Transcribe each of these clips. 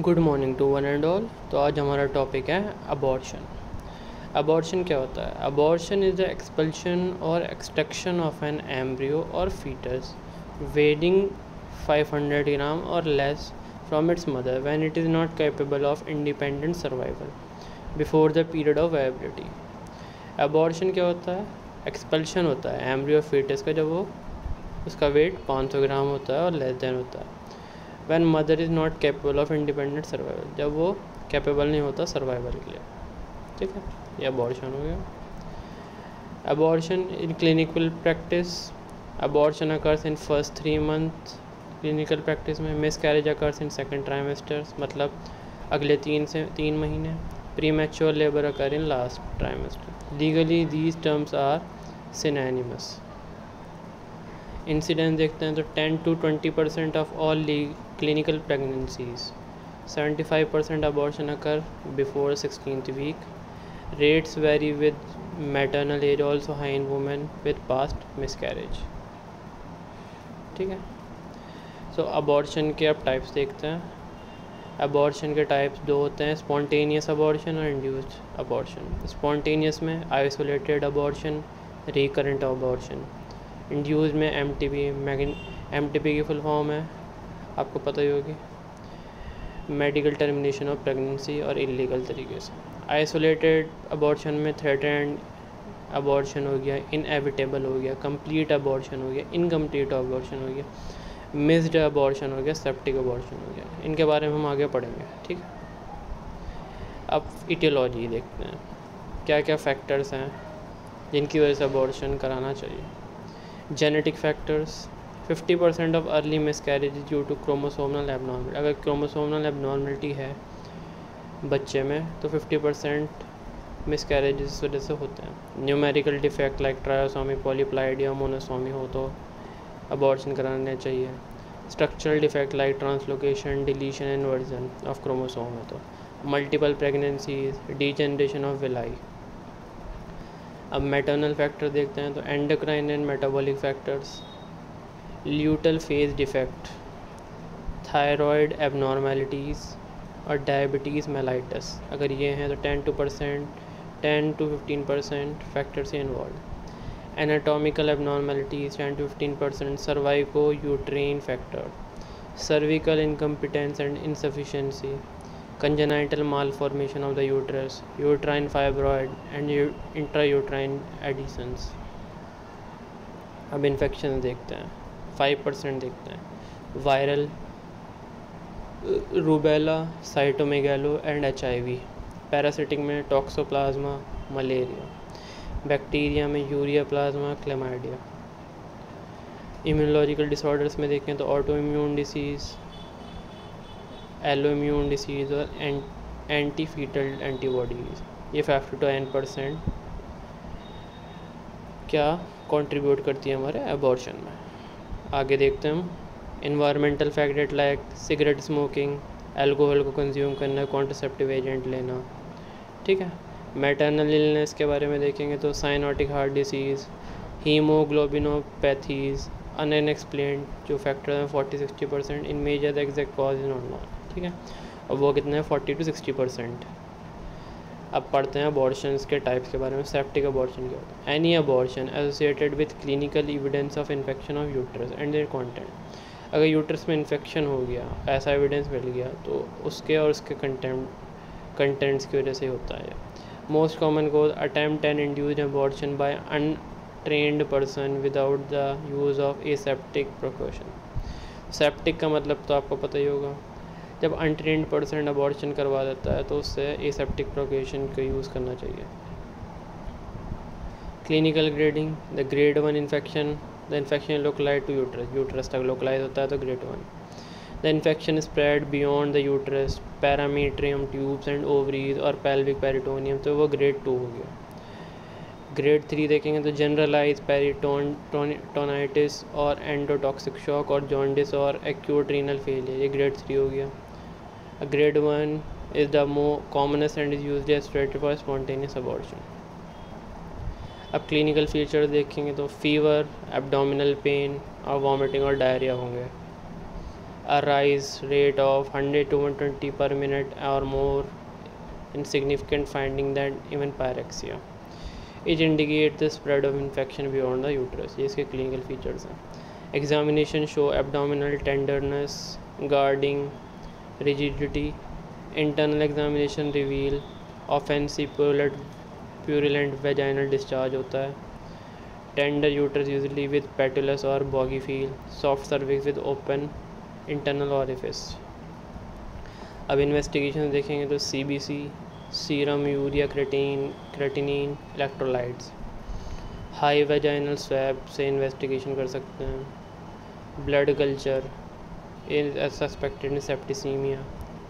Good morning to one and all. तो आज हमारा टॉपिक है अबॉर्शन। अबॉर्शन क्या होता है? अबॉर्शन इज़ द एक्सपल्शन और एक्सट्रैक्शन ऑफ एन एम्ब्रियो और फीटस वेइंग 500 ग्राम और less from its mother when it is not capable of independent survival before the period of viability. Abortion क्या होता है? एक्सपल्शन होता है एम्ब्रियो और फीटस का जब वो उसका वेट 500 ग्राम होता है और लेस देन होता है। When mother is not capable of independent survival, जब वो कैपेबल नहीं होता सर्वाइवल के लिए। ठीक है, ये अबॉर्शन हो गया। Abortion in clinical practice, abortion occurs in first 3 month clinical practice में। Miss carriage occurs in second trimesters, मतलब अगले 3 महीने। Pre mature labour occur in last trimester. Legally these terms are synonymous. Incidence देखते हैं तो 10 to 20% of all clinical pregnancies, 75% abortion occur before 16th week. Rates very with maternal as, also high in women with past miscarriage. ठीक है, सो abortion के अब types देखते हैं। Abortion के टाइप्स 2 होते हैं, स्पॉन्टेनियस अबॉर्शन और इंड्यूस्ड अबॉर्शन। स्पॉन्टेनियस में isolated abortion, recurrent abortion. Induce में एमटीपी की फुल फॉर्म है, आपको पता ही होगी, मेडिकल टर्मिनेशन ऑफ प्रेगनेंसी और इलीगल तरीके से। आइसोलेटेड अबॉर्शन में थ्रेटेंड अबॉर्शन हो गया, इनएविटेबल हो गया, कंप्लीट अबॉर्शन हो गया, इनकम्प्लीट अबॉर्शन हो गया, मिस्ड अबॉर्शन हो गया, सेप्टिक अबॉर्शन हो गया। इनके बारे में हम आगे पढ़ेंगे। ठीक है, अब इटियोलॉजी देखते हैं, क्या क्या फैक्टर्स हैं जिनकी वजह से अबॉर्शन कराना चाहिए। Genetic factors, 50% of early miscarriage due to chromosomal abnormal. अगर क्रोमोसोमल एबनॉर्मलिटी है बच्चे में तो 50% मिसकैरेज इस वजह से होते हैं। न्यूमेरिकल डिफेक्ट लाइक ट्रायोसोमी, पॉलीप्लाइडिया, मोनोसोमी हो तो अबॉर्शन कराना चाहिए। Structural defect like translocation, deletion, inversion of chromosome है तो। Multiple pregnancies, degeneration of villi. अब मैटरनल फैक्टर देखते हैं तो endocrine and metabolic factors, luteal phase defect, thyroid abnormalities और डायबिटीज़ मेलाइटस। अगर ये हैं तो 10 to 15% factors involve. Anatomical abnormalities 10 to 15%, सर्वाइको यूट्रेन factor, cervical incompetence and insufficiency, congenital malformation of the uterus, uterine fibroid and intrauterine adhesions। अब infection देखते हैं, 5% देखते हैं। Viral, rubella, cytomegalo and HIV। Parasitic में टॉक्सोप्लाज्मा, मलेरिया। बैक्टीरिया में urea plasma, chlamydia. Immunological disorders में देखें तो auto immune disease, allo immune disease और एंटी फीटल एंटीबॉडीज़। ये 5 to 10% क्या कंट्रीब्यूट करती है हमारे अबॉर्शन में। आगे देखते हैं हम environmental factor like cigarette smoking, alcohol को कंज्यूम करना, कॉन्ट्रासेप्टिव एजेंट लेना। ठीक है, मैटरनल इलनेस के बारे में देखेंगे तो साइनोटिक हार्ट डिसीज़, हीमोग्लोबिनोपैथीज़, अनएक्सप्लेन्ड जो फैक्टर हैं 40-60%। इन measure the exact cause is not known. ठीक है, और वो कितने हैं? 40 to 60%। अब पढ़ते हैं अबॉर्शंस के टाइप्स के बारे में। सेप्टिक अबॉर्शन क्या होता है? Any abortion associated with clinical evidence of infection of uterus and their content. अगर यूट्रस में इन्फेक्शन हो गया, ऐसा एविडेंस मिल गया, तो उसके और उसके कंटेंट्स की वजह से होता है। Most common cause attempt and induced abortion by untrained person without the use of aseptic precaution. Septic का मतलब तो आपको पता ही होगा, जब अनट्रेन्ड पर्सन अबॉर्शन करवा देता है तो उससे एसेप्टिक प्रिकॉशन का यूज़ करना चाहिए। Clinical grading, the grade 1 infection, the infection localize to uterus तक लोकलाइज होता है तो grade 1। The infection spread beyond the uterus, parametrium tubes and ovaries और पेल्विक पेरिटोनियम, तो वो ग्रेड 2 हो गया। ग्रेड 3 देखेंगे तो जनरलाइज पेरिटोनाइटिस और एंडोटॉक्सिक शॉक और जॉन्डिस और एक्यूट रीनल फेलियर, ये ग्रेड 3 हो गया। Grade 1 is the more commonest and is usually associated for spontaneous abortion। अब क्लिनिकल फीचर देखेंगे तो फीवर, एब्डोमिनल पेन और वॉमिटिंग और डायरिया होंगे। a rise rate of 100 to 120 per minute or more, insignificant finding than even pyrexia. It indicates the spread of infection beyond the uterus. ये इसके clinical features हैं. Examination show abdominal tenderness, guarding, rigidity. Internal examination reveal offensive purulent vaginal discharge होता है. Tender uterus usually with patulous or boggy feel. Soft cervix with open internal orifice. अब investigation देखेंगे तो CBC, serum urea creatinine electrolytes. High vaginal swab से investigation कर सकते हैं. Blood culture suspected septicaemia.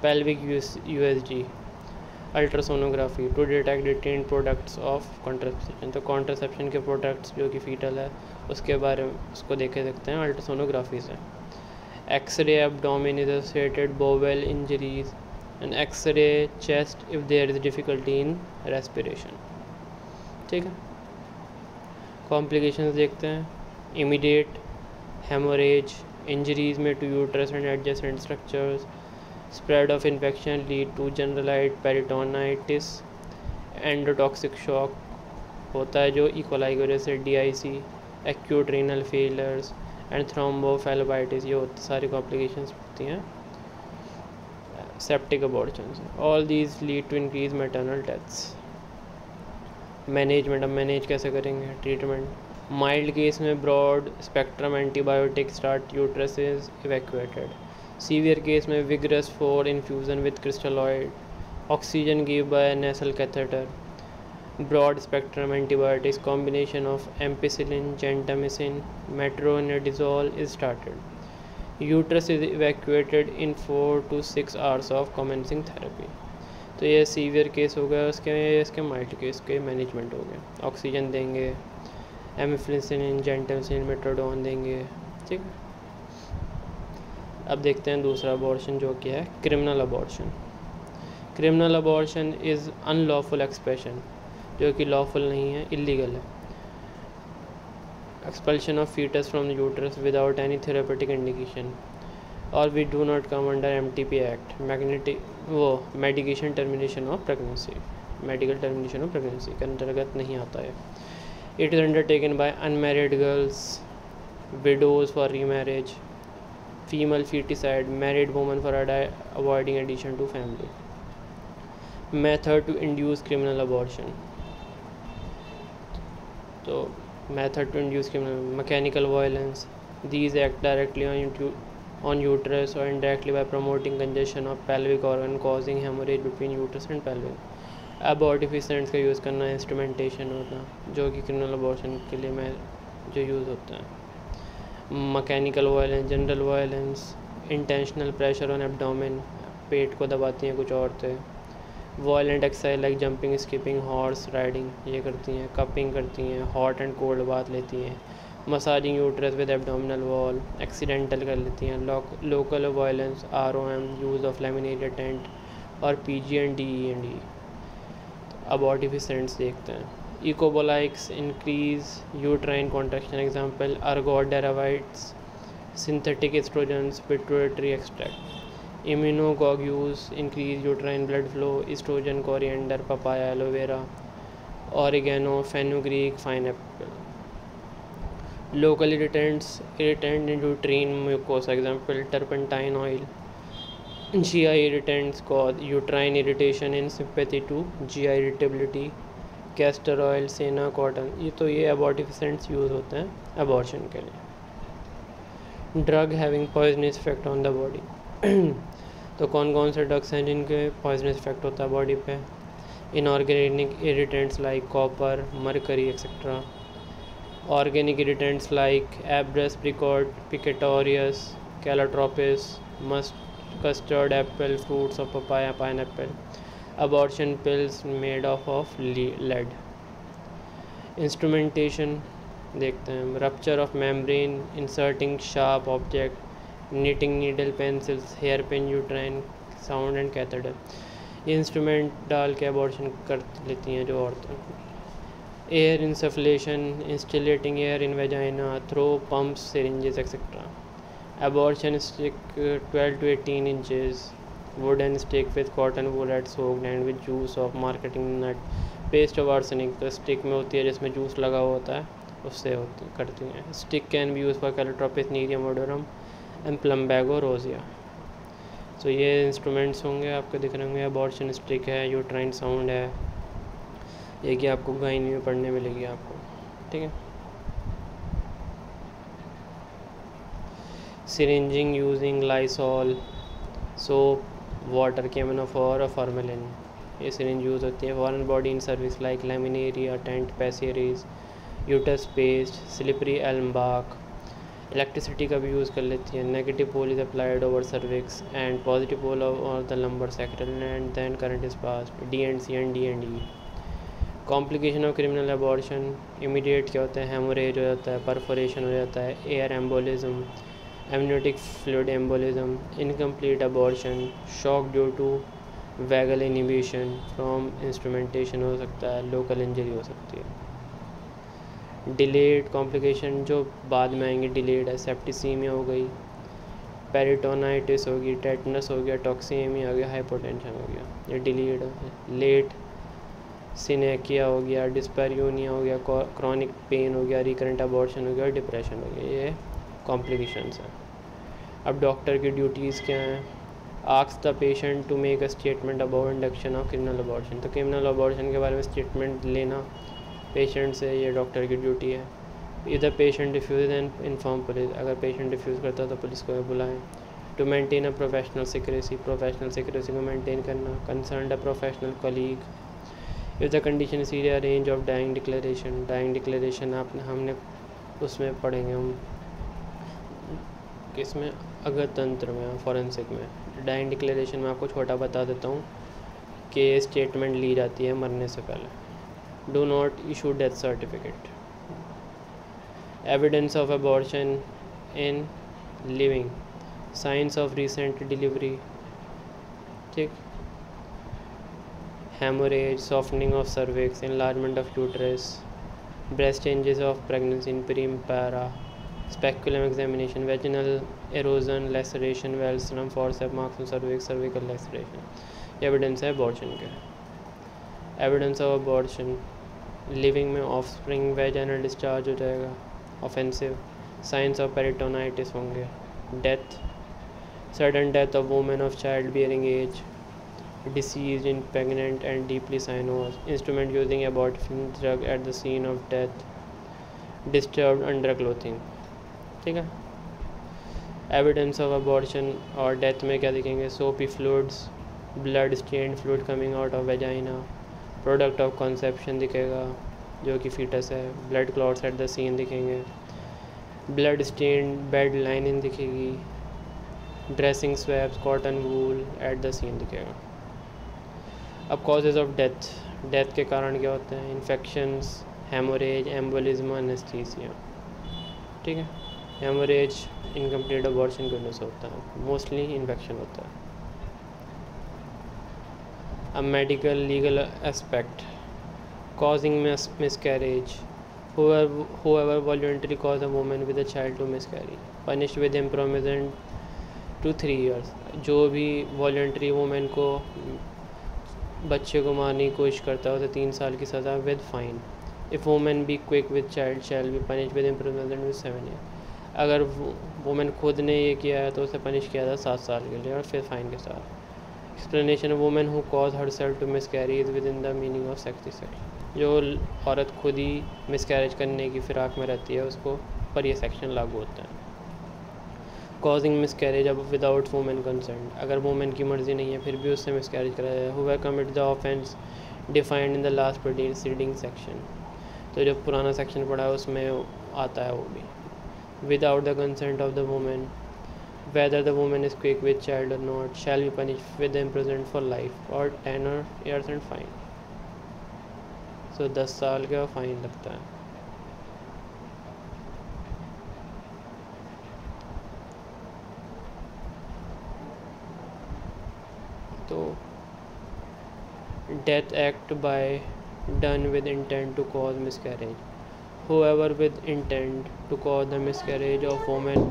Pelvic USG. Ultrasonography to detect retain products of contraception. तो contraception के products जो कि फीटल है उसके बारे में उसको देखे सकते हैं अल्ट्रासोनोग्राफी से. X-ray abdomen is associated bowel injuries and X-ray chest if there is difficulty in respiration. ठीक है. Complications देखते हैं. Immediate hemorrhage, injuries made to uterus and adjacent structures, spread of infection lead to generalized peritonitis, endotoxic shock होता है जो E. coli की वजह से DIC, acute renal failures and थ्रोम्बोफेलोपाइटिस. ये होती सारी कॉम्प्लिकेशंस होती हैं सेप्टिक अबॉर्शन से. All these lead to increase maternal deaths. Management. अब मैनेज कैसे करेंगे? ट्रीटमेंट. माइल्ड केस में broad spectrum antibiotic start uterus is evacuated. Severe case में vigorous for infusion with crystalloid. Oxygen give bye nasal catheter. Broad spectrum antibiotics combination of ampicillin, gentamicin, metronidazole is started. Uterus is evacuated in 4 to 6 hours of commencing therapy. तो ये severe case हो गया. इसके mild case के management हो गए. Oxygen देंगे, एमिफ्लिसिन, जेंटामिसिन, मेट्रोडोन देंगे. ठीक है. अब देखते हैं दूसरा अबॉर्शन जो कि है criminal abortion. Criminal abortion is unlawful expression, जो कि लॉफुल नहीं है, इलीगल है. Expulsion of foetus from the uterus without any therapeutic indication और we do not come under MTP act. Medication termination of pregnancy, medical termination of pregnancy के अंतर्गत नहीं आता है. It is undertaken by unmarried girls, widows for remarriage, female foeticide, married woman for avoiding addition to family. Method to induce criminal abortion. तो method to induce criminal mechanical violence. These act directly on uterus और indirectly bye promoting congestion of pelvic organ causing haemorrhage between uterus and pelvic. अबॉर्टिफिसेंट्स का use करना, instrumentation होता जो कि criminal abortion के लिए जो यूज़ होता है. Mechanical violence, general violence, intentional pressure on abdomen, पेट को दबाती हैं कुछ औरतें. Violent exercise like jumping, skipping, horse riding ये करती हैं. कपिंग करती हैं, हॉट एंड कोल्ड बात लेती हैं. Massaging uterus with abdominal wall, accidental कर लेती हैं. Local violence, ROM, use of laminated tent और PG and DE. अबॉर्टिफिसेंट्स देखते हैं. इकोबोलाइक्स increase uterine contraction. Example ergot डेरावाइट्स, synthetic estrogens, pituitary extract. Immunocoagulants increase uterine blood flow. Estrogen, coriander, papaya, aloe vera, oregano, fenugreek, pineapple. Local irritants, irritant in uterine mucosa. Example turpentine oil. GI irritants cause uterine irritation in sympathy to GI irritability. Castor oil, senna, cotton. ये abortifacients use होते हैं abortion के लिए. Drug having poisonous effect on the body. तो कौन कौन से drugs हैं जिनके पॉइजनस इफेक्ट होता है बॉडी पे? Inorganic irritants like copper, mercury etcetera. Organic irritants like एब्रस, पिकेटोरियस, Calotropis, custard Apple, fruits of papaya, pineapple. Abortion pills made of lead. Instrumentation देखते हैं. Rupture of membrane, inserting sharp object, knitting needle, pencils, hair pin, uterine sound and catheter. ये instrument डाल के abortion कर लेती हैं जो औरतें. Air insufflation, इंस्टिलेटिंग air in vagina throw pumps, syringes etcetera. Abortion stick 12 to 18 inches, wooden stick with cotton wool at soaked and with juice of marketing nut, paste of arsenic. तो stick में होती है जिसमें जूस लगा होता है, उससे करती हैं. Stick can be use for Calotropis Nerium ओडोरम and प्लम्बैगो रोजिया. तो ये इंस्ट्रूमेंट्स होंगे आपको दिख रहे होंगे. अबॉर्शन स्टिक है, यूट्राइन साउंड है, ये कि आपको गाइनी में पढ़ने मिलेगी आपको. ठीक है. सिरिंजिंग यूजिंग लाइसॉल, सोप, वाटर, केमिनोफोर और फॉर्मेलिन. ये सिरिंज यूज़ होती है. Foreign body in service like laminaria, tent, पैसेरीज, यूटस paste, slippery Elm बाक. इलेक्ट्रिसिटी का भी यूज़ कर लेती है. Negative pole is applied over cervix and positive पोल और the lumbar sacral and then current is passed. D and C and D and E. Complication of criminal abortion. Immediate क्या होता है? हेमोरेज हो जाता है, परफोरेशन हो जाता है, air embolism, amniotic fluid embolism, incomplete abortion, shock due to vagal inhibition from instrumentation हो सकता है, लोकल इंजरी हो सकती है. डिलेड कॉम्प्लिकेशन जो बाद में आएंगे, डिलेड है. सेप्टिसीमिया हो गई, पेरिटोनाइटिस होगी, टेटनस हो गया, टॉक्सीमिया हो गया, हाइपोटेंशन हो गया, ये डिलेड है. लेट सिनेकिया हो गया, डिस्पैरियोनिया हो गया, क्रॉनिक पेन हो गया, रिकरेंट अबॉर्शन हो गया और डिप्रेशन हो गया. ये कॉम्प्लिकेशंस हैं. अब डॉक्टर की ड्यूटीज़ क्या हैं? Ask the patient to make a statement about induction of criminal abortion. तो क्रिमिनल अबॉर्शन के बारे में स्टेटमेंट लेना पेशेंट से, ये डॉक्टर की ड्यूटी है. इधर patient refuse and inform police. अगर पेशेंट रिफ्यूज़ करता है तो पुलिस को बुलाएं. To maintain a professional secrecy. Professional secrecy को मेंटेन करना. Concern a professional colleague. If the condition serious, range of dying declaration. Dying declaration हमने उसमें पढ़ेंगे हम किसमें, अगर तंत्र में, फॉरेंसिक में. डाइंग डिक्लेरेशन में आपको छोटा बता देता हूँ कि ये स्टेटमेंट ली जाती है मरने से पहले. Do not issue death certificate. Evidence of abortion in living. Science of recent delivery. ठीक. Haemorrhage, softening of cervix, enlargement of uterus, breast changes of pregnancy in pre-para, speculum examination, vaginal erosion, laceration, valsum, forceps, marks on cervix, cervical laceration. Evidence है abortion के. Evidence of abortion living में offspring vaginal discharge हो जाएगा, offensive. Signs of peritonitis होंगे. Death, sudden death of women of child bearing age, deceased in pregnant and deeply cyanous, instrument using abortifying drug at the scene of death, disturbed underclothing. ठीक है. Evidence of abortion और death में क्या दिखेंगे? Soapy fluids, blood stained fluid coming out of vagina, product of conception दिखेगा जो कि foetus है. Blood clots at the scene दिखेंगे. ब्लड स्टेन्ड बेड लाइनिंग दिखेगी. Dressing swabs, cotton wool at the scene दिखेगा. अब कॉजेज़ ऑफ डेथ. डेथ के कारण क्या होते हैं? Infections, haemorrhage, embolism, anaesthesia. ठीक है. हेमोरेज इनकम्प्लीट अबॉर्शन की वजह से होता है, मोस्टली इन्फेक्शन होता है. अब medical legal aspect. Causing miscarriage. whoever voluntarily cause a woman with a child to miscarry, punished with imprisonment to 3 years. जो भी वॉलंटरी वुमेन को बच्चे को मारने की कोशिश करता है उसे 3 साल की सज़ा with fine. If women be quick with child shall be punish with imprisonment with 7 year. अगर वुमेन खुद ने ये किया है तो उसे पनिश किया था 7 साल के लिए और फिर फाइन के साथ. Explanation. Women who cause herself to मिसकैरी is with in the meaning of sex section. जो औरत खुद ही मिसकैरेज करने की फिराक में रहती है उसको पर यह सेक्शन लागू होता है. कॉजिंग मिसकैरेज अब विदाउट वुमेन कंसेंट. अगर वुमेन की मर्ज़ी नहीं है फिर भी उससे मिसकैरेज कराया जाए. हुआ commit the offence defined in the last preceding section. तो जो पुराना सेक्शन पढ़ा है उसमें आता है वो भी. Without the consent of the women, whether the women is quick with child और not, shall be punished with imprisonment for life और 10 years एंड फाइन. सो 10 साल का फाइन लगता है. तो death act by done with intent to cause miscarriage. whoever with intent to cause the miscarriage of woman